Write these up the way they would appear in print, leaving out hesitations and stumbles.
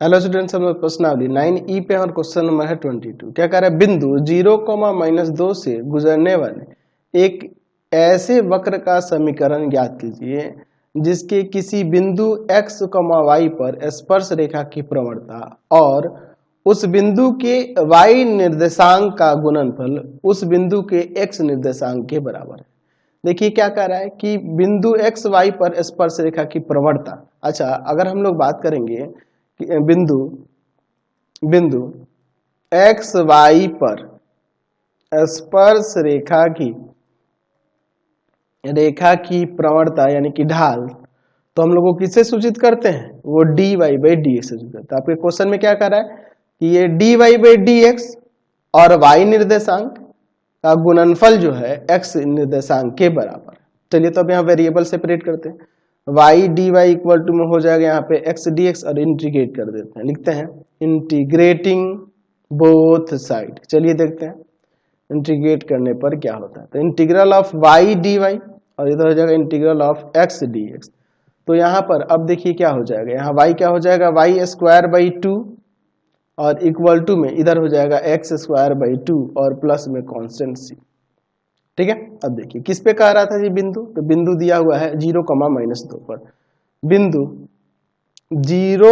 Hello students, हम लोग प्रश्नावली 9E पे और क्वेश्चन नंबर है 22। क्या कह रहा है? बिंदु 0, -2 से गुजरने वाले एक ऐसे वक्र का समीकरण ज्ञात कीजिए जिसके किसी बिंदु x, y पर स्पर्श रेखा की प्रवणता और उस बिंदु के y निर्देशांक का गुणनफल उस बिंदु के x निर्देशांक के बराबर है। देखिए क्या कह रहा है कि बिंदु x, y पर स्पर्श रेखा की प्रवणता। अच्छा, अगर हम लोग बात करेंगे बिंदु बिंदु एक्स वाई पर स्पर्श रेखा की प्रवणता यानी कि ढाल, तो हम लोग को किससे सूचित करते हैं? वो d y by d x से सूचित करते हैं। आपके क्वेश्चन में क्या कर रहा है कि ये d y by d x और वाई निर्देशांक का गुणनफल जो है एक्स निर्देशांक के बराबर है। चलिए तो अब यहाँ वेरिएबल सेपरेट करते हैं। Y d y equal to में हो जाएगा यहाँ पे एक्स डी एक्स और इंटीग्रेट कर देते हैं। लिखते हैं इंटीग्रेटिंग बोथ साइड। चलिए देखते हैं इंटीग्रेट करने पर क्या होता है। तो integral of y d y और इधर हो जाएगा integral of x d x. तो यहाँ पर अब देखिए क्या हो जाएगा, यहाँ वाई क्या हो जाएगा, वाई स्क्वायर बाई 2 और इक्वल टू में इधर हो जाएगा एक्स स्क्वायर बाई 2 और प्लस में कांस्टेंट सी। ठीक है, अब देखिए किस पे कह रहा था जी बिंदु, तो बिंदु दिया हुआ है 0, -2 पर। बिंदु 0,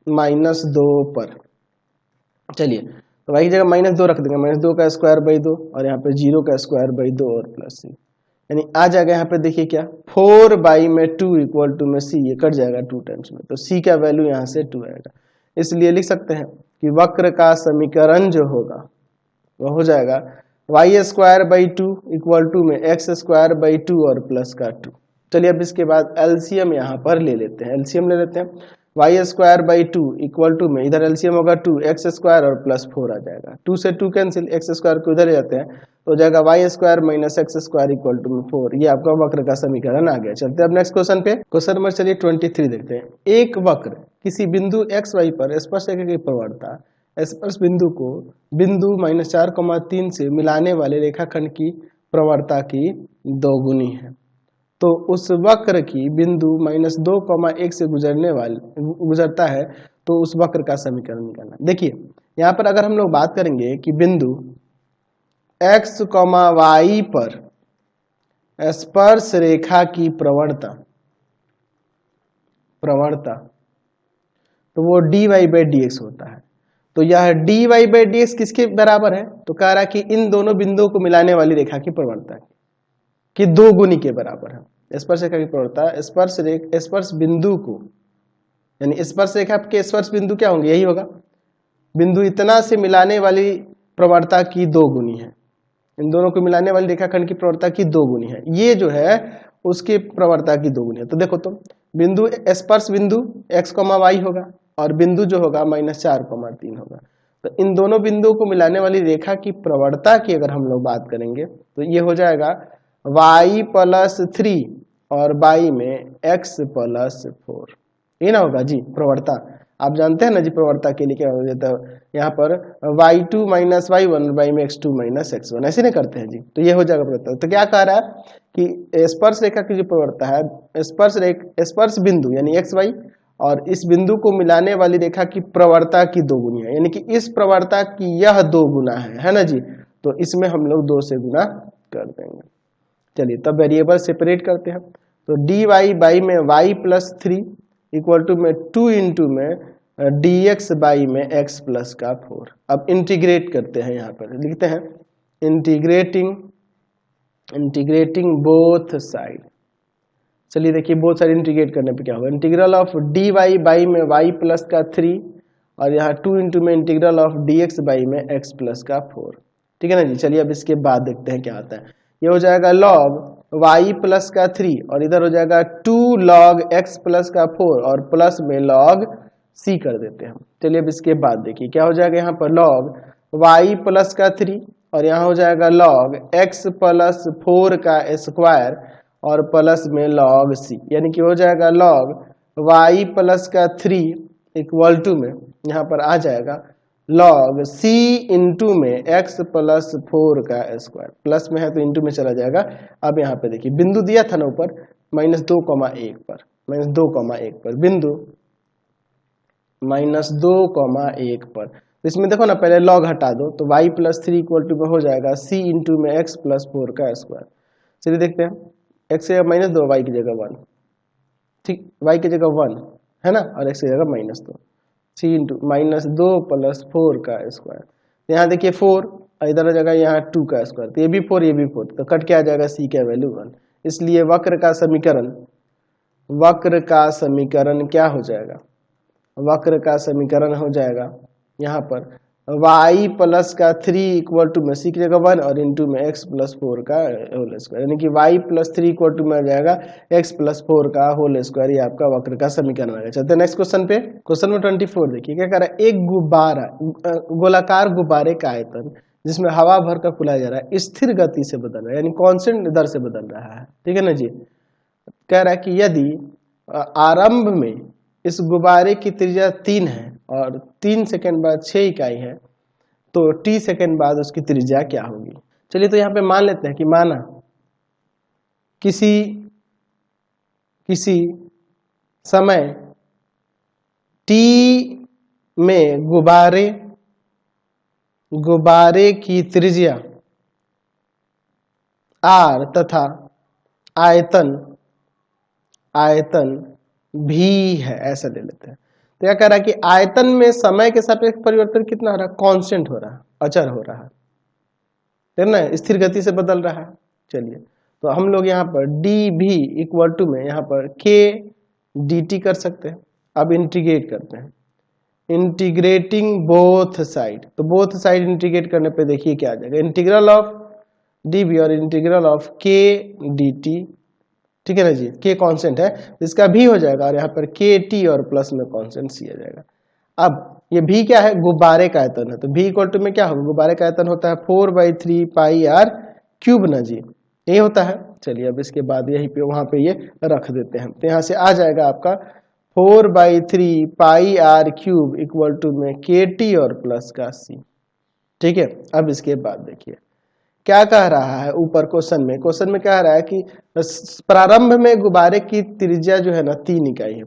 -2 पर चलिए तो वही जगह -2 रख देंगे, -2 का स्क्वायर बाई 2 और यहाँ पे 0 का स्क्वायर बाई 2 और प्लस सी, यानी आ जाएगा यहाँ पे देखिए क्या 4 बाई में 2 इक्वल टू में सी, ये कट जाएगा 2 टाइम्स में, तो सी का वैल्यू यहाँ से 2 आएगा। इसलिए लिख सकते हैं कि वक्र का समीकरण जो होगा वह हो जाएगा y square by 2 equal to में एक्स स्क्वायर बाई 2 और प्लस का 2। चलिए अब इसके बाद एलसीएम यहाँ पर ले लेते हैं, एलसीएम ले लेते हैं। Y square by 2 equal to में इधर एलसीएम होगा 2 एक्स स्क्वायर और प्लस 4 आ जाएगा, 2 से 2 कैंसिल, एक्स स्क्वायर को इधर ले जाते हैं तो हो जाएगा y square minus x square equal to में 4। ये आपका वक्र का समीकरण आ गया। चलते हैं अब नेक्स्ट क्वेश्चन पे। क्वेश्चन नंबर चलिए 23 देखते हैं। एक वक्र किसी बिंदु एक्स वाई पर स्पर्श रेखा की प्रवणता स्पर्श बिंदु को बिंदु -4, 3 से मिलाने वाले रेखाखंड की प्रवणता की दोगुनी है, तो उस वक्र की बिंदु -2, 1 से गुजरता है, तो उस वक्र का समीकरण निकालना। देखिए यहाँ पर अगर हम लोग बात करेंगे कि बिंदु x, y पर स्पर्श रेखा की प्रवणता तो वो dy बाई डी एक्स होता है। तो यह dy बाई डी एक्स किसके बराबर है? तो कह रहा है कि इन दोनों बिंदुओं को मिलाने वाली रेखा की प्रवणता की 2 गुनी के बराबर है। स्पर्श रेखा की प्रवणता स्पर्श बिंदु को, यानी स्पर्श रेखा के स्पर्श बिंदु क्या होंगे, यही होगा बिंदु इतना से मिलाने वाली प्रवणता की 2 गुनी है। इन दोनों को मिलाने वाली रेखाखंड की प्रवणता की 2 गुनी है, ये जो है उसकी प्रवणता की 2 गुनी है। तो देखो तो बिंदु स्पर्श बिंदु x, y होगा और बिंदु जो होगा -4, 3 होगा। तो इन दोनों बिंदुओं को मिलाने वाली रेखा की प्रवणता की अगर हम लोग बात करेंगे तो ये हो जाएगा y + 3 और y में x + 4। ये ना होगा जी प्रवणता, आप जानते हैं ना जी प्रवणता के लिए क्या हो जाता है, यहाँ पर y2 - y1 y में x2 - x1 ऐसे नहीं करते हैं जी, तो ये हो जाएगा प्रवणता। तो क्या कह रहा है कि स्पर्श रेखा की जो प्रवणता है स्पर्श बिंदु यानी x y और इस बिंदु को मिलाने वाली रेखा की प्रवणता की 2 गुनी है, यानी कि इस प्रवणता की यह 2 गुना है ना जी, तो इसमें हम लोग 2 से गुना कर देंगे। चलिए तब वेरिएबल सेपरेट करते हैं। तो डी वाई बाई में y + 3 इक्वल टू में 2 इंटू में dx बाई में x प्लस का 4। अब इंटीग्रेट करते हैं, यहाँ पर लिखते हैं इंटीग्रेटिंग बोथ साइड। चलिए देखिए बोथ साइड इंटीग्रेट करने पे क्या होगा, integral of d y by में y प्लस का 3 और यहाँ 2 इंटू में इंटीग्रल ऑफ dx बाई में x प्लस का 4। ठीक है ना जी। चलिए अब इसके बाद देखते हैं क्या आता है। ये हो जाएगा log y प्लस का 3 और इधर हो जाएगा 2 log x प्लस का 4 और प्लस में log c कर देते हैं हम। चलिए अब इसके बाद देखिए क्या हो जाएगा, यहाँ पर log y प्लस का 3 और यहाँ हो जाएगा log x + 4 का स्क्वायर और प्लस में log c, यानी कि हो जाएगा log y प्लस का 3 इक्वल टू में यहाँ पर आ जाएगा log c इंटू में x + 4 का स्क्वायर, प्लस में है तो इंटू में चला जाएगा। अब यहाँ पे देखिए बिंदु दिया था ना ऊपर -2, 1 पर बिंदु -2, 1 पर। तो इसमें देखो ना, पहले लॉग हटा दो तो y + 3 इक्वल टू में हो जाएगा c इंटू में x + 4 का स्क्वायर। चलिए देखते हैं, x की जगह -2, y की जगह 1, ठीक, y की जगह 1 है ना, और x की जगह -2, c इंटू -2 + 4 का स्क्वायर। यहाँ देखिए 4, इधर जगह यहाँ 2 का स्क्वायर, तो ये भी 4 ये भी 4, तो कट के आ जाएगा c का वैल्यू 1। इसलिए वक्र का समीकरण क्या हो जाएगा, वक्र का समीकरण हो जाएगा यहाँ पर y + का 3 इक्वल टू में c की जगह 1 और इंटू में x + 4 का होल स्क्वायर, यानी कि y + 3 इक्वल टू में आ जाएगा x + 4 का होल स्क्वायर। ये आपका वक्र का समीकरण आ गया। चलते हैं नेक्स्ट क्वेश्चन पे। क्वेश्चन नंबर 24 देखिए क्या कह रहा है, एक गुब्बारा, गोलाकार गुब्बारे का आयतन जिसमें हवा भर कर फुलाया जा रहा है स्थिर गति से बदल रहा है, यानी कांस्टेंट दर से बदल रहा है, ठीक है ना जी। कह रहा है कि यदि आरंभ में इस गुब्बारे की त्रिज्या 3 है और 3 सेकंड बाद 6 इकाई है, तो t सेकंड बाद उसकी त्रिज्या क्या होगी। चलिए तो यहाँ पे मान लेते हैं कि माना किसी समय t में गुब्बारे की त्रिज्या r तथा आयतन भी है, ऐसा ले लेते हैं। तो क्या कह रहा है कि आयतन में समय के सापेक्ष परिवर्तन कितना हो रहा है, कांस्टेंट हो रहा है, अचर हो रहा है ना, स्थिर गति से बदल रहा है। चलिए तो हम लोग यहाँ पर डी भी इक्वल टू में यहाँ पर k dt कर सकते हैं। अब इंटीग्रेट करते हैं, इंटीग्रेटिंग बोथ साइड, तो बोथ साइड इंटीग्रेट करने पे देखिए क्या आ जाएगा, इंटीग्रल ऑफ dv और इंटीग्रल ऑफ k dt, ठीक है ना जी। k कांस्टेंट है, इसका भी हो जाएगा और यहाँ पर kt और प्लस में कांस्टेंट c आ जाएगा। अब ये v क्या है, गुब्बारे का आयतन है, तो v इक्वल टू में क्या होगा, गुब्बारे का आयतन होता है 4/3 पाई r क्यूब ना जी, यही होता है। चलिए अब इसके बाद यहीं पे वहां पे ये रख देते हैं, तो यहाँ से आ जाएगा आपका 4/3 पाई r क्यूब इक्वल टू में kt और प्लस का c, ठीक है। अब इसके बाद देखिए क्या कह रहा है ऊपर क्वेश्चन में कह रहा है कि प्रारंभ में गुब्बारे की त्रिज्या जो है ना 3 इकाई है,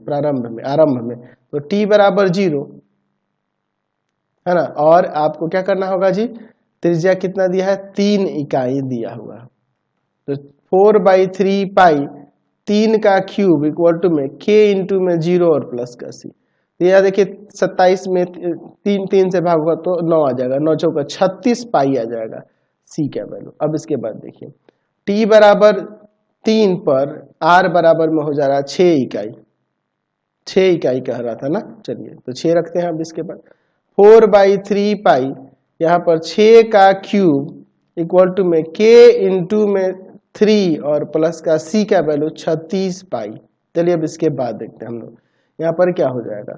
आरंभ में, तो t बराबर 0 है ना, और आपको क्या करना होगा जी, त्रिज्या कितना दिया है, 3 इकाई दिया हुआ है, तो 4/3 पाई 3 का क्यूब इक्वल टू में k इंटू में 0 और प्लस का c। तो यह देखिए 27 में 3 से भाग होगा तो 9 आ जाएगा, 9 चौका 36 पाई आ जाएगा c का वैल्यू। अब इसके बाद देखिए t बराबर 3 पर r बराबर में हो जा रहा है 6 इकाई कह रहा था ना। चलिए तो 6 रखते हैं। अब इसके बाद 4/3 पाई यहाँ पर 6 का क्यूब इक्वल टू में k इंटू में 3 और प्लस का c का वैल्यू 36 पाई। चलिए अब इसके बाद देखते हैं हम लोग, यहाँ पर क्या हो जाएगा,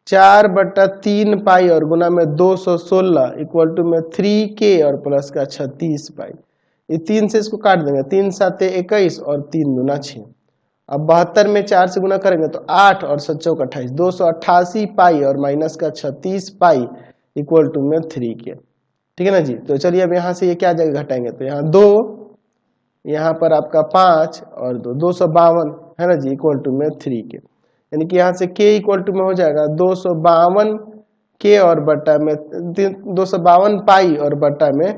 4/3 पाई और गुना में 216 इक्वल टू में 3k और प्लस का 36 पाई। ये 3 से इसको काट देंगे, 3 7 21 और 3 दूना 6। अब 72 में 4 से गुना करेंगे तो 8 और 7 चौक 28, 288 पाई और माइनस का 36 पाई इक्वल टू में 3k, ठीक है ना जी। तो चलिए अब यहाँ से ये क्या जगह घटाएंगे, तो यहाँ 2, यहाँ पर आपका 5 और 252 है ना जी, इक्वल टू में 3k, यानी कि यहाँ से k इक्वल टू में हो जाएगा 252 k और बट्टा में 252 पाई और बट्टा में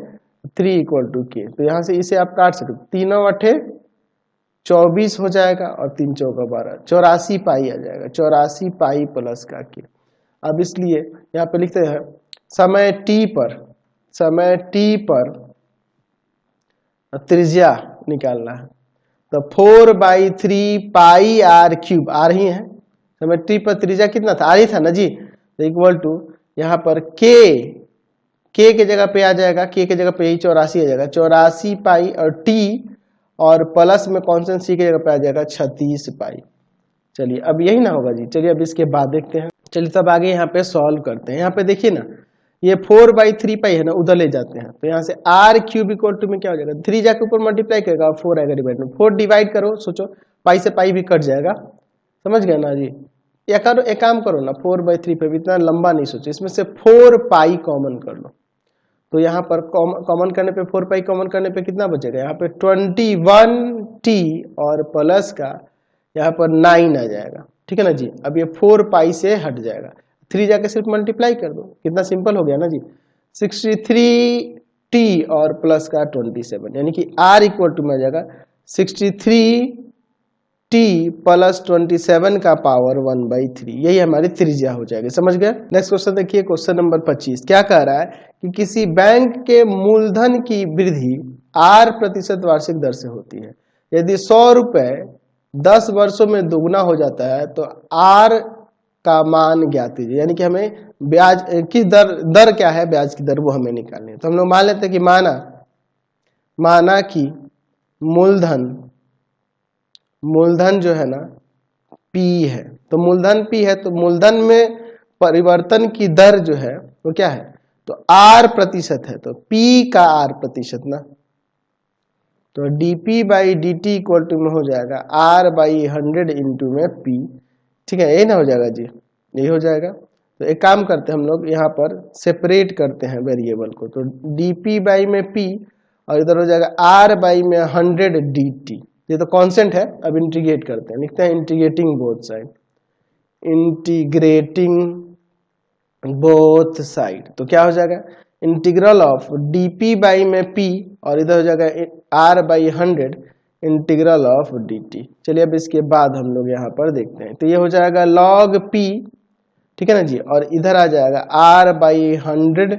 3 इक्वल टू k। तो यहाँ से इसे आप काट सकते, 3 8 24 हो जाएगा और 3 चौका 12, 84 पाई आ जाएगा, 84 पाई प्लस का k। अब इसलिए यहाँ पे लिखते हैं समय t पर त्रिज्या निकालना है, तो 4/3 पाई r क्यूब, r ही है, समय t पर त्रिज्या कितना था, r ही था ना जी, तो इक्वल टू यहाँ पर k के जगह पे आ जाएगा, k के जगह पे यही 84 आ जाएगा, 84 पाई और t और प्लस में कांस्टेंट c की जगह पे आ जाएगा 36 पाई। चलिए अब यही ना होगा जी। चलिए अब इसके बाद देखते हैं, चलिए तब आगे यहाँ पे सॉल्व करते हैं। यहाँ पे देखिए ना ये 4/3 पाई है ना, उधर ले जाते हैं, तो यहाँ से r क्यूब इक्वल टू में क्या हो जाएगा, 3 जाके ऊपर मल्टीप्लाई करेगा 4 आएगा डिवाइड में, 4 डिवाइड करो, सोचो पाई से पाई भी कट जाएगा, समझ गए ना जी। या करो एक काम करो ना, 4/3 पे भी इतना लंबा नहीं सोचो, इसमें से 4 पाई कॉमन कर लो, तो यहाँ पर कॉमन करने पे 4 पाई कॉमन करने पे कितना बचेगा, यहाँ पे 21t और प्लस का यहाँ पर 9 आ जाएगा, ठीक है ना जी। अब ये 4 पाई से हट जाएगा, 3 जाके सिर्फ मल्टीप्लाई कर दो, कितना सिंपल हो गया ना जी। 63t और प्लस का 27, यानी कि r इक्वल टू में आ जाएगा 63t प्लस 27 का पावर 1/3, यही हमारी त्रिज्या हो जाएगी। समझ गए। नेक्स्ट क्वेश्चन देखिए, क्वेश्चन नंबर 25 क्या कह रहा है कि किसी बैंक के मूलधन की वृद्धि r% वार्षिक दर से होती है। यदि 100 रुपए 10 वर्षों में दोगुना हो जाता है तो r का मान ज्ञात कीजिए, यानी कि हमें ब्याज की दर क्या है, ब्याज की दर वो हमें निकालनी है। तो हम लोग मान लेते हैं कि माना कि मूलधन जो है ना P है, तो मूलधन P है, तो मूलधन में परिवर्तन की दर जो है वो क्या है, तो r% है, तो P का r% ना, तो dp/dt इक्वल टू में हो जाएगा r/100 इंटू में P। ठीक है, यही ना हो जाएगा जी, यही हो जाएगा। तो एक काम करते हैं हम लोग यहाँ पर सेपरेट करते हैं वेरिएबल को, तो dp/ में P और इधर हो जाएगा r/100 dt, ये तो कांस्टेंट है। अब इंटीग्रेट करते हैं, लिखते हैं इंटीग्रेटिंग बोथ साइड, तो क्या हो जाएगा इंटीग्रल ऑफ dp/ में P और इधर हो जाएगा r/100 इंटीग्रल ऑफ dt। चलिए अब इसके बाद हम लोग यहाँ पर देखते हैं, तो ये हो जाएगा log P, ठीक है ना जी, और इधर आ जाएगा r/100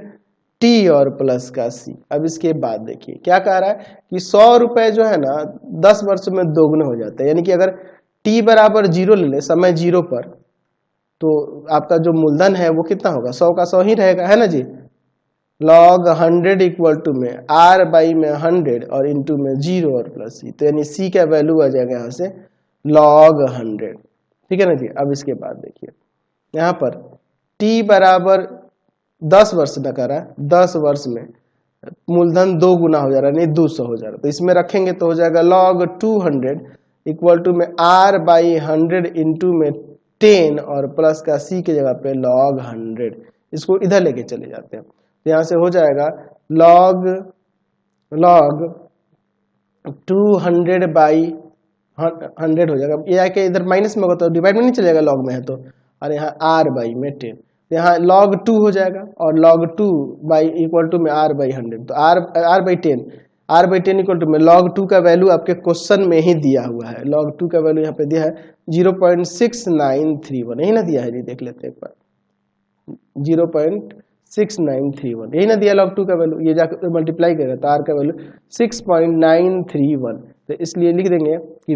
t और प्लस का c। अब इसके बाद देखिए क्या कह रहा है कि 100 रुपए जो है ना 10 वर्ष में दोगुना हो जाता है, यानी कि अगर t बराबर 0 ले ले, समय 0 पर, तो आपका जो मूलधन है वो कितना होगा, 100 का 100 ही रहेगा, है ना जी। log 100 इक्वल टू में r/100 और इंटू में 0 और प्लस c, तो यानी c का वैल्यू आ जाएगा यहाँ से log 100। ठीक है ना जी। अब इसके बाद देखिए यहाँ पर t बराबर 10 वर्ष न करा, 10 वर्ष में मूलधन 2 गुना हो जा रहा है, नहीं 200 हो जा रहा है, तो इसमें रखेंगे तो हो जाएगा log 200 इक्वल टू में r/100 इंटू में 10 और प्लस का c की जगह पे log 100। इसको इधर लेके चले जाते हैं, तो यहाँ से हो जाएगा log 200/100 हो जाएगा, ये आके इधर माइनस में होगा तो डिवाइड में नहीं चलेगा, log में है तो, और यहाँ r/10, तो यहाँ log 2 हो जाएगा और log 2 इक्वल टू में r/100, तो r/10 इक्वल टू में log 2 का वैल्यू आपके क्वेश्चन में ही दिया हुआ है। log 2 का वैल्यू यहाँ पे दिया है 0.6931, यही ना दिया है जी, देख लेते हैं एक बार, 0.6931 यही ना दिया log 2 का वैल्यू, ये जाकर मल्टीप्लाई करेगा तो r का वैल्यू 6.931, तो इसलिए लिख देंगे कि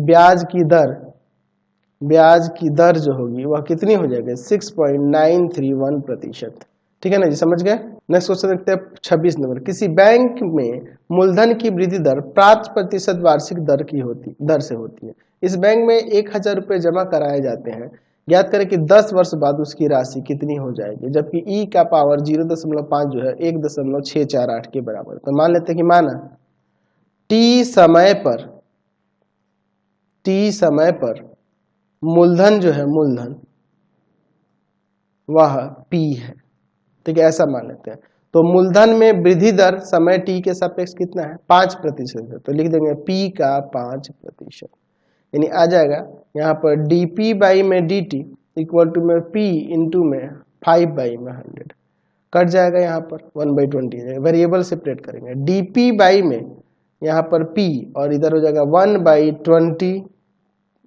ब्याज की दर जो होगी वह कितनी हो जाएगी 6.931%। ठीक है ना जी, समझ गए। नेक्स्ट क्वेश्चन देखते हैं 26 नंबर, किसी बैंक में मूलधन की वृद्धि दर 5% वार्षिक दर से होती है। इस बैंक में 1000 रुपए जमा कराए जाते हैं, ज्ञात करें कि 10 वर्ष बाद उसकी राशि कितनी हो जाएगी, जबकि e का पावर 0.5 जो है 1.648 के बराबर। तो मान लेते हैं कि माना t समय पर मूलधन जो है वह p है, ठीक है, ऐसा मान लेते हैं। तो मूलधन में वृद्धि दर समय t के सापेक्ष कितना है 5% है, तो लिख देंगे p का 5%, यानी आ जाएगा यहाँ पर dp/ में dt इक्वल टू में p इंटू में 5/100, कट जाएगा यहाँ पर 1/20, वेरिएबल सेपरेट करेंगे, dp/ में यहाँ पर p और इधर हो जाएगा 1/20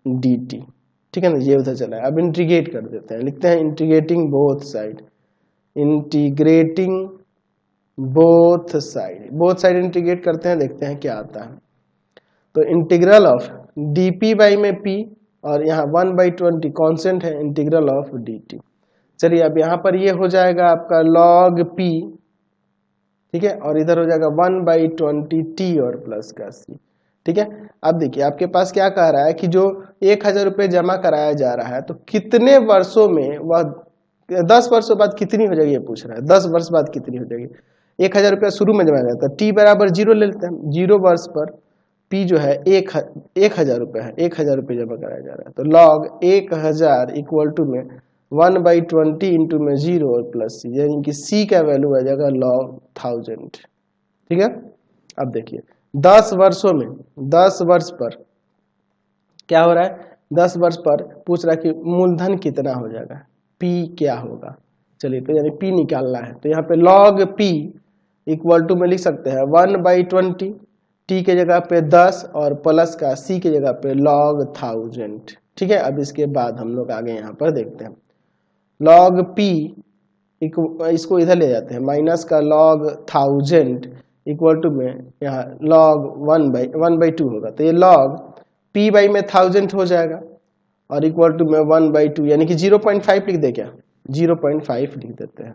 dt। ठीक है ना, ये उधर चला है। अब इंटीग्रेट कर देते हैं, लिखते हैं इंटीग्रेटिंग बोथ साइड इंटीग्रेट करते हैं, देखते हैं क्या आता है। तो इंटीग्रल ऑफ dp/ में p और यहाँ 1/20 कांस्टेंट है, इंटीग्रल ऑफ dt। चलिए अब यहाँ पर ये हो जाएगा आपका log p, ठीक है, और इधर हो जाएगा 1/20 t और प्लस का c। ठीक है, अब देखिए आपके पास क्या कह रहा है कि जो 1000 रुपये जमा कराया जा रहा है, तो कितने वर्षों में वह 10 वर्षों बाद कितनी हो जाएगी, ये पूछ रहा है 10 वर्ष बाद कितनी हो जाएगी। 1000 रुपया शुरू में जमा जाता है, t बराबर 0 ले लेते हैं, 0 वर्ष पर p जो है 1000 रुपये है, 1000 रुपये जमा कराया जा रहा है, तो log 1000 इक्वल टू में 1/20 इंटू में 0 और प्लस c, यानी कि c का वैल्यू आ जाएगा log 1000। ठीक है, अब देखिए 10 वर्ष पर क्या हो रहा है, 10 वर्ष पर पूछ रहा है कि मूलधन कितना हो जाएगा, p क्या होगा, चलिए तो यानी p निकालना है, तो यहाँ पे log p इक्वल टू में लिख सकते हैं 1/20, t के जगह पे 10 और प्लस का c के जगह पे log 1000। ठीक है, अब इसके बाद हम लोग आगे यहाँ पर देखते हैं log p इसको इधर ले जाते हैं, माइनस का log 1000 इक्वल टू में यहाँ log 1/2 होगा, तो ये log p बाई में 1000 हो जाएगा और इक्वल टू में 1/2 यानी कि 0.5 लिख दे क्या, 0.5 लिख देते हैं।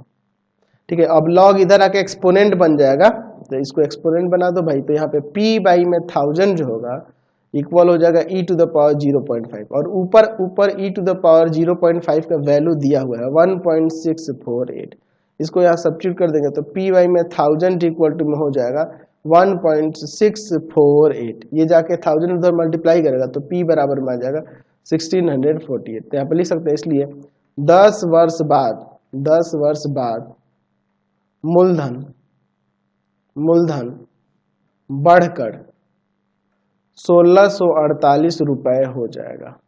ठीक है, अब log इधर आके एक्सपोनेंट बन जाएगा, तो इसको एक्सपोनेंट बना दो भाई, तो यहाँ पे p बाई में 1000 जो होगा इक्वल हो जाएगा e टू द पावर 0.5 और ऊपर e टू द पावर 0.5 का वैल्यू दिया हुआ है 1.648, इसको यहाँ सब्स्टिट्यूट कर देंगे तो p बाई में 1000 इक्वल टू में हो जाएगा 1.648, ये जाके 1000 उधर मल्टीप्लाई करेगा तो p बराबर में आ जाएगा 1648, तो यहाँ पे लिख सकते हैं। इसलिए 10 वर्ष बाद मूलधन बढ़कर 1648 रुपए हो जाएगा।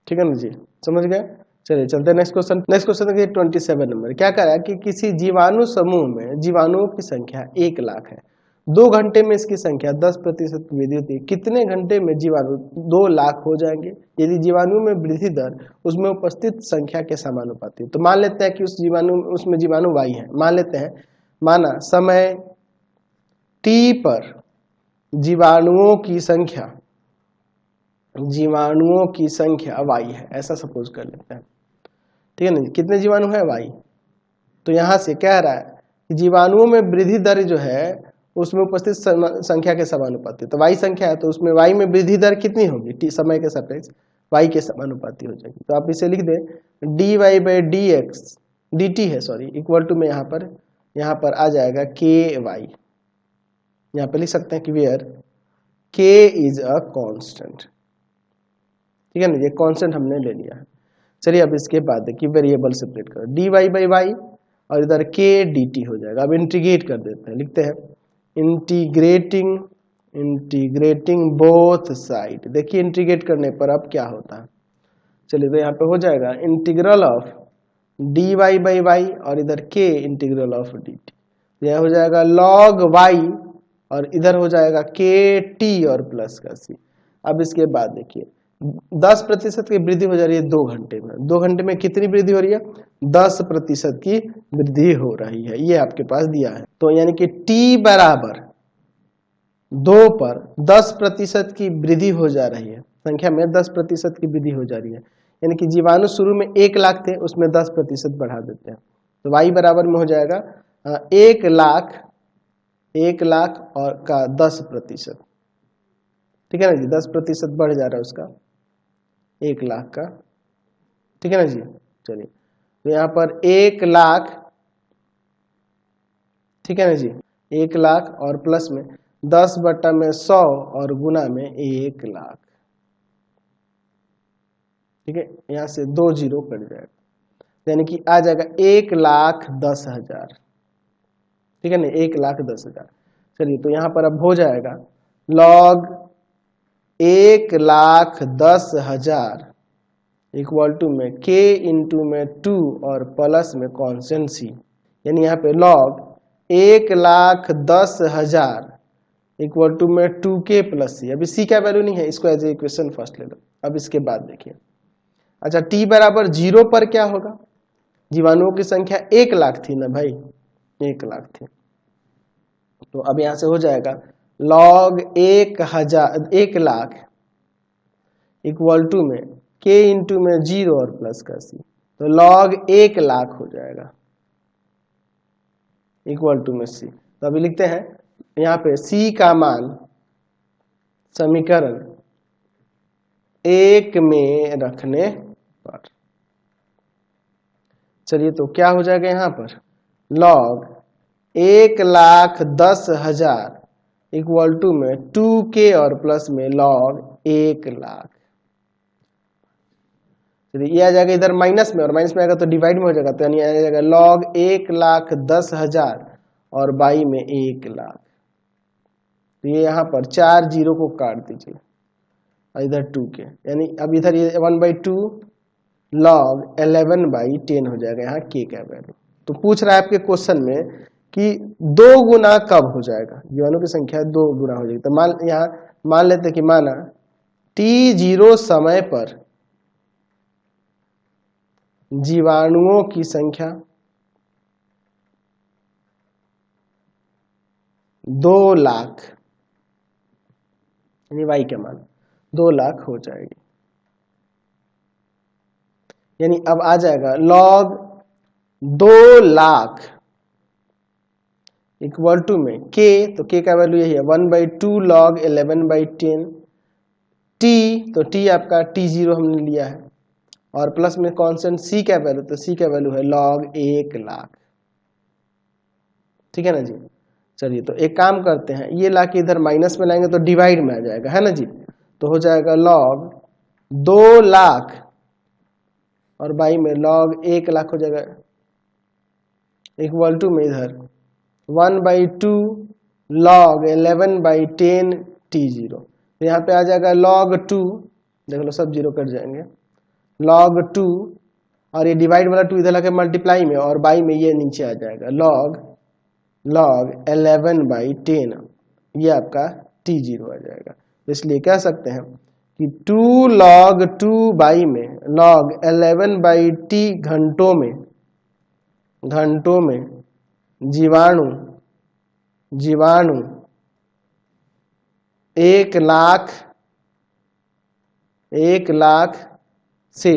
ठीक है ना जी, समझ गए। चलिए चलते हैं नेक्स्ट क्वेश्चन देखिए 27 नंबर। क्या कह रहा है कि किसी जीवाणु समूह में जीवाणुओं की संख्या 1 लाख है, 2 घंटे में इसकी संख्या 10% की वृद्धि होती है, कितने घंटे में जीवाणु 2 लाख हो जाएंगे यदि जीवाणु में वृद्धि दर उसमें उपस्थित संख्या के समानुपाती है। तो मान लेते हैं कि उसमें जीवाणु y है, मान लेते हैं, माना समय t पर जीवाणुओं की संख्या y है, ऐसा सपोज कर लेते हैं। ठीक है ना, कितने जीवाणु है y, तो यहां से कह रहा है कि जीवाणुओं में वृद्धि दर जो है उसमें उपस्थित संख्या के समानुपाती, तो y संख्या है तो उसमें y में वृद्धि दर कितनी होगी, t समय के सापेक्ष y के समानुपाती हो जाएगी। तो आप इसे लिख दें dy/dx dt है सॉरी इक्वल टू में यहाँ पर आ जाएगा ky, यहाँ पे लिख सकते हैं कि where k is a constant. ठीक है ना, ये कांस्टेंट हमने ले लिया है। चलिए अब इसके बाद देखिए वेरिएबल सेपरेट करो, dy/y और इधर k dt हो जाएगा। अब इंटीग्रेट कर देते हैं, लिखते हैं इंटीग्रेटिंग बोथ साइड। देखिए इंटीग्रेट करने पर अब क्या होता है, चलिए तो यहाँ पे हो जाएगा इंटीग्रल ऑफ dy/y और इधर k इंटीग्रल ऑफ dt, यह हो जाएगा log y और इधर हो जाएगा kt और प्लस का c। अब इसके बाद देखिए 10% की वृद्धि हो जा रही है 2 घंटे में, 2 घंटे में कितनी वृद्धि हो रही है, 10% की वृद्धि हो रही है, ये आपके पास दिया है। तो यानी कि t बराबर 2 पर 10% की वृद्धि हो जा रही है, संख्या में 10% की वृद्धि हो जा रही है, यानी कि जीवाणु शुरू में 1 लाख थे उसमें 10% बढ़ा देते हैं, तो y बराबर में हो जाएगा 1 लाख और का 10%। ठीक है ना जी, 10% बढ़ जा रहा है उसका 1 लाख का। ठीक है ना जी, चलिए तो यहाँ पर 1 लाख, ठीक है ना जी, 1 लाख और प्लस में 10/100 और गुना में 1 लाख। ठीक है, यहाँ से 2 जीरो कट जाएगा, यानी कि आ जाएगा 1,10,000। ठीक है ना, 1,10,000। चलिए तो यहाँ पर अब हो जाएगा log 1,10,000 इक्वल टू में k इंटू में 2 और प्लस में कॉन्स्टेंट c, यानी यहाँ पे log 1,10,000 इक्वल टू में 2k प्लस c। अभी c का वैल्यू नहीं है, इसको एज ए इक्वेशन फर्स्ट ले लो। अब इसके बाद देखिए, अच्छा t बराबर 0 पर क्या होगा, जीवाणुओं की संख्या 1 लाख थी ना भाई, 1 लाख थी, तो अब यहां से हो जाएगा log 1 लाख इक्वल टू में k इंटू में 0 और प्लस का c, तो log 1 लाख हो जाएगा इक्वल टू में c। तो अभी लिखते हैं यहाँ पे c का मान समीकरण 1 में रखने पर, चलिए तो क्या हो जाएगा यहाँ पर log 1,10,000 इक्वल टू में 2k और प्लस में log 1 लाख। चलिए ये आ जाएगा इधर माइनस में, और माइनस में आएगा तो डिवाइड में हो जाएगा, तो यानी आ जाएगा log 1,10,000 और बाई में 1 लाख। तो ये यहाँ पर 4 जीरो को काट दीजिए और इधर 2k, यानी अब इधर ये 1/2 log 11/10 हो जाएगा यहाँ k का वैल्यू। तो पूछ रहा है आपके क्वेश्चन में कि 2 गुना कब हो जाएगा, जीवाणु की संख्या 2 गुना हो जाएगी। तो यहाँ मान लेते कि माना t0 समय पर जीवाणुओं की संख्या 2 लाख, यानी y का मान 2 लाख हो जाएगी। यानी अब आ जाएगा log 2 लाख इक्वल टू में k, तो k का वैल्यू यही है 1/2 log 11/10, t तो t आपका t0 हमने लिया है, और प्लस में कांस्टेंट c का वैल्यू, तो c का वैल्यू है log 1 लाख। ठीक है ना जी। चलिए तो एक काम करते हैं, ये ला के इधर माइनस में लाएंगे तो डिवाइड में आ जाएगा, है ना जी। तो हो जाएगा log 2 लाख और बाई में log 1 लाख हो जाएगा, इक्वल टू में इधर 1/2 log 11/10 t0। तो यहाँ पे आ जाएगा log 2, देख लो सब जीरो कट जाएंगे, log 2 और ये डिवाइड वाला 2 इधर लगे मल्टीप्लाई में, और बाई में ये नीचे आ जाएगा log 11/10, ये आपका t0 आ जाएगा। तो इसलिए कह सकते हैं कि 2 log 2 बाई में log 11/t घंटों में जीवाणु 1 लाख से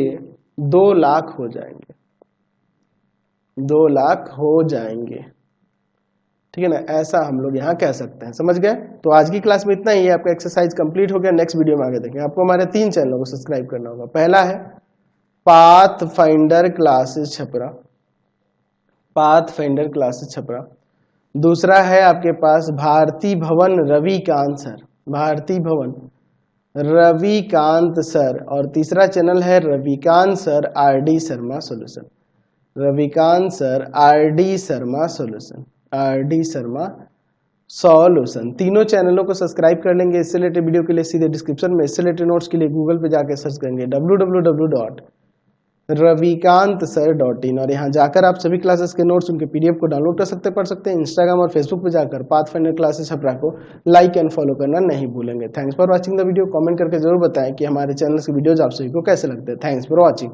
2 लाख हो जाएंगे, 2 लाख हो जाएंगे। ठीक है ना, ऐसा हम लोग यहाँ कह सकते हैं। समझ गए। तो आज की क्लास में इतना ही है, आपका एक्सरसाइज कंप्लीट हो गया। नेक्स्ट वीडियो में आगे देखेंगे। आपको हमारे 3 चैनलों को सब्सक्राइब करना होगा। पहला है pathfinder classes Chhapra, pathfinder classes Chhapra. दूसरा है आपके पास भारती भवन रविकांत सर, भारती भवन रविकांत सर। और तीसरा चैनल है Ravikant sir RD Sharma solution, Ravikant sir RD Sharma solution, RD Sharma solution. तीनों चैनलों को सब्सक्राइब कर लेंगे। इससे रिलेटेड वीडियो के लिए सीधे डिस्क्रिप्शन में, इससे रिलेटेड नोट्स के लिए गूगल पे जाकर सर्च करेंगे www.ravikantsir.in, और यहाँ जाकर आप सभी क्लासेस के नोट्स, उनके PDF को डाउनलोड कर सकते, पढ़ सकते हैं। इंस्टाग्राम और फेसबुक पे जाकर पाथफाइंडर क्लासेस छपरा को लाइक एंड फॉलो करना नहीं भूलेंगे। Thanks for watching the video. Comment करके जरूर बताएं कि हमारे चैनल के वीडियोज आप सभी को कैसे लगते हैं। Thanks for watching.